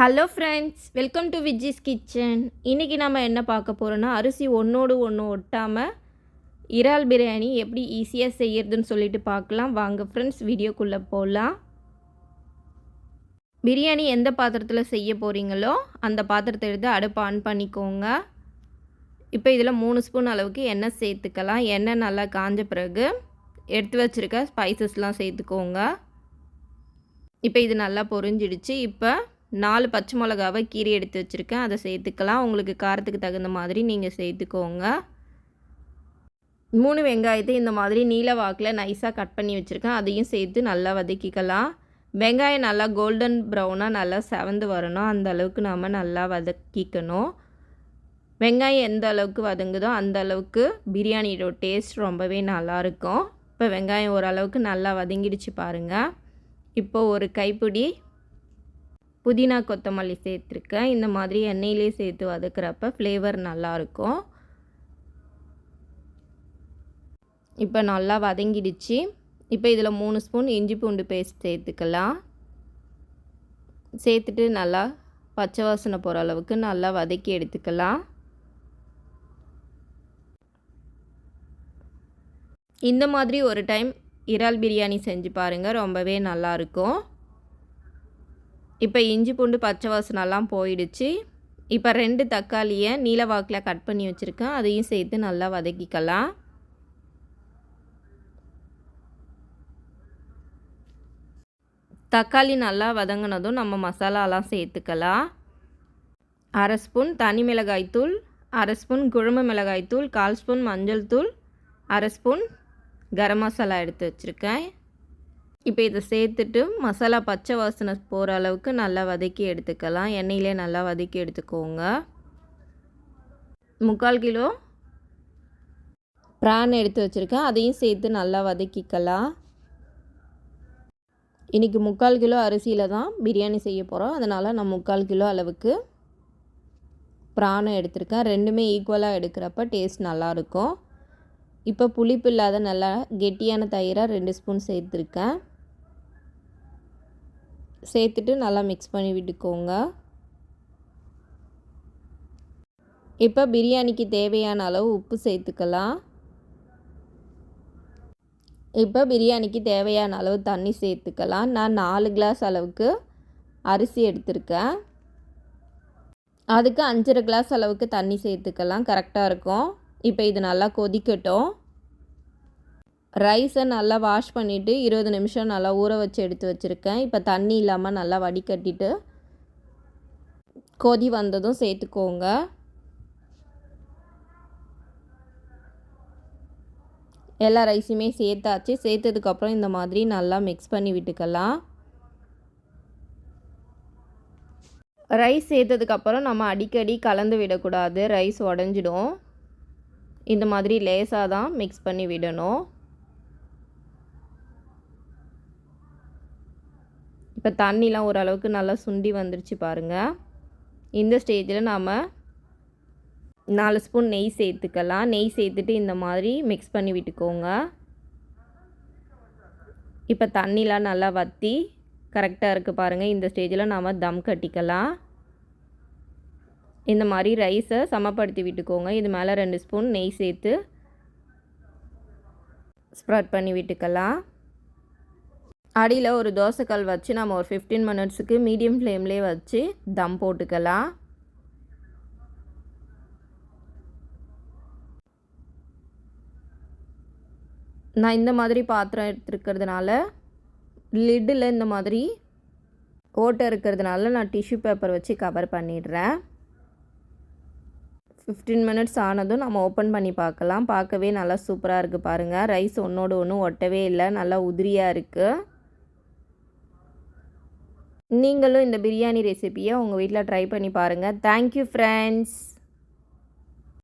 Hello friends, welcome to Viji's kitchen. இன்றைக்கி நம்ம என்ன பார்க்க போகிறோன்னா, அரிசி ஒன்றோடு ஒன்று ஒட்டாமல் இறால் பிரியாணி எப்படி ஈஸியாக செய்யறதுன்னு சொல்லிட்டு பார்க்கலாம். வாங்க ஃப்ரெண்ட்ஸ், வீடியோக்குள்ளே போகலாம். பிரியாணி எந்த பாத்திரத்தில் செய்ய போகிறீங்களோ அந்த பாத்திரத்தை எடுத்து அடுப்பு ஆன் பண்ணிக்கோங்க. இப்போ இதில் 3 ஸ்பூன் அளவுக்கு எண்ணெய் சேர்த்துக்கலாம். எண்ணெய் நல்லா காஞ்ச பிறகு எடுத்து வச்சுருக்க ஸ்பைசஸ்லாம் சேர்த்துக்கோங்க. இப்போ இது நல்லா பொரிஞ்சிடுச்சு. இப்போ 4 பச்சை மிளகாவை கீரி எடுத்து வச்சுருக்கேன், அதை சேர்த்துக்கலாம். உங்களுக்கு காரத்துக்கு தகுந்த மாதிரி நீங்கள் சேர்த்துக்கோங்க. 3 வெங்காயத்தை இந்த மாதிரி நீல வாக்கில் நைஸாக கட் பண்ணி வச்சுருக்கேன், அதையும் சேர்த்து நல்லா வதக்கிக்கலாம். வெங்காயம் நல்லா கோல்டன் ப்ரௌனாக நல்லா செவந்து வரணும், அந்த அளவுக்கு நாம் நல்லா வதக்கிக்கணும். வெங்காயம் எந்த அளவுக்கு வதங்குதோ அந்த அளவுக்கு பிரியாணியோட டேஸ்ட் ரொம்பவே நல்லாயிருக்கும். இப்போ வெங்காயம் ஓரளவுக்கு நல்லா வதங்கிடுச்சு பாருங்கள். இப்போ ஒரு கைப்பிடி புதினா கொத்தமல்லி சேர்த்துருக்கேன். இந்த மாதிரி எண்ணெயிலே சேர்த்து வதக்குறப்ப ஃப்ளேவர் நல்லாயிருக்கும். இப்போ நல்லா வதங்கிடுச்சு. இப்போ இதில் 3 ஸ்பூன் இஞ்சி பூண்டு பேஸ்ட் சேர்த்துக்கலாம். சேர்த்துட்டு நல்லா பச்சை வாசனை போகிற அளவுக்கு நல்லா வதக்கி எடுத்துக்கலாம். இந்த மாதிரி ஒரு டைம் இறால் பிரியாணி செஞ்சு பாருங்கள், ரொம்பவே நல்லாயிருக்கும். இப்போ இஞ்சி பூண்டு பச்சை வாசனைலாம் போயிடுச்சு. இப்போ 2 தக்காளியை நீல வாக்கில் கட் பண்ணி வச்சுருக்கேன், அதையும் சேர்த்து நல்லா வதக்கிக்கலாம். தக்காளி நல்லா வதங்கினதும் நம்ம மசாலாலாம் சேர்த்துக்கலாம். 1/2 ஸ்பூன் தனி மிளகாய்த்தூள், 1/2 ஸ்பூன் குழம்பு மிளகாய்த்தூள், 1/4 ஸ்பூன் மஞ்சள் தூள், 1/2 ஸ்பூன் கரம் மசாலா எடுத்து வச்சுருக்கேன். இப்போ இதை சேர்த்துட்டு மசாலா பச்சை வாசனை போகிற அளவுக்கு நல்லா வதக்கி எடுத்துக்கலாம். எண்ணெயிலே நல்லா வதக்கி எடுத்துக்கோங்க. 3/4 கிலோ ப்ரான் எடுத்து வச்சுருக்கேன், அதையும் சேர்த்து நல்லா வதக்கிக்கலாம். இன்றைக்கி 3/4 கிலோ அரிசியில் தான் பிரியாணி செய்ய போகிறோம், அதனால் நான் 3/4 கிலோ அளவுக்கு ப்ரானை எடுத்திருக்கேன். ரெண்டுமே ஈக்குவலாக எடுக்கிறப்ப டேஸ்ட் நல்லாயிருக்கும். இப்போ புளிப்பு இல்லாத நல்லா கெட்டியான தயிராக 2 ஸ்பூன் சேர்த்துருக்கேன். சேர்த்துட்டு நல்லா மிக்ஸ் பண்ணி விட்டுக்கோங்க. இப்போ பிரியாணிக்கு தேவையான அளவு உப்பு சேர்த்துக்கலாம். இப்போ பிரியாணிக்கு தேவையான அளவு தண்ணி சேர்த்துக்கலாம். நான் 4 கிளாஸ் அளவுக்கு அரிசி எடுத்திருக்கேன், அதுக்கு 5.5 கிளாஸ் அளவுக்கு தண்ணி சேர்த்துக்கலாம், கரெக்டாக இருக்கும். இப்போ இது நல்லா கொதிக்கட்டும். ரைஸை நல்லா வாஷ் பண்ணிவிட்டு 20 நிமிஷம் நல்லா ஊற வச்சு எடுத்து வச்சுருக்கேன். இப்போ தண்ணி இல்லாமல் நல்லா வடிகட்டிட்டு கொதி வந்ததும் சேர்த்துக்கோங்க. எல்லா ரைஸுமே சேர்த்தாச்சு. சேர்த்ததுக்கப்புறம் இந்த மாதிரி நல்லா மிக்ஸ் பண்ணி விட்டுக்கலாம். ரைஸ் சேர்த்ததுக்கப்புறம் நம்ம அடிக்கடி கலந்து விடக்கூடாது, ரைஸ் உடஞ்சிடும். இந்த மாதிரி லேசாக தான் மிக்ஸ் பண்ணி விடணும். இப்போ தண்ணிலாம் ஓரளவுக்கு நல்லா சுண்டி வந்துருச்சு பாருங்கள். இந்த ஸ்டேஜில் நாம் 4 ஸ்பூன் நெய் சேர்த்துக்கலாம். நெய் சேர்த்துட்டு இந்த மாதிரி மிக்ஸ் பண்ணி விட்டுக்கோங்க. இப்போ தண்ணிலாம் நல்லா வற்றி கரெக்டாக இருக்குது பாருங்கள். இந்த ஸ்டேஜில் நாம் தம் கட்டிக்கலாம். இந்த மாதிரி ரைஸை சமப்படுத்தி விட்டுக்கோங்க. இது மேலே 2 ஸ்பூன் நெய் சேர்த்து ஸ்ப்ரெட் பண்ணி விட்டுக்கலாம். அடியில் ஒரு தோசைக்கல் வச்சு நம்ம ஒரு 15 மினிட்ஸுக்கு மீடியம் ஃப்ளேம்லேயே வச்சு தம் போட்டுக்கலாம். நான் இந்த மாதிரி பாத்திரம் எடுத்துருக்கிறதுனால லிட்டில் இந்த மாதிரி ஓட்டை இருக்கிறதுனால நான் டிஷ்யூ பேப்பர் வச்சு கவர் பண்ணிடுறேன். 15 மினிட்ஸ் ஆனதும் நம்ம ஓப்பன் பண்ணி பார்க்கலாம். பார்க்கவே நல்லா சூப்பராக இருக்குது பாருங்கள். ரைஸ் ஒன்றோடு ஒன்று ஒட்டவே இல்லை, நல்லா உதிரியாக இருக்குது. நீங்களும் இந்த பிரியாணி ரெசிபியை உங்கள் வீட்டில் ட்ரை பண்ணி பாருங்கள். Thank you friends.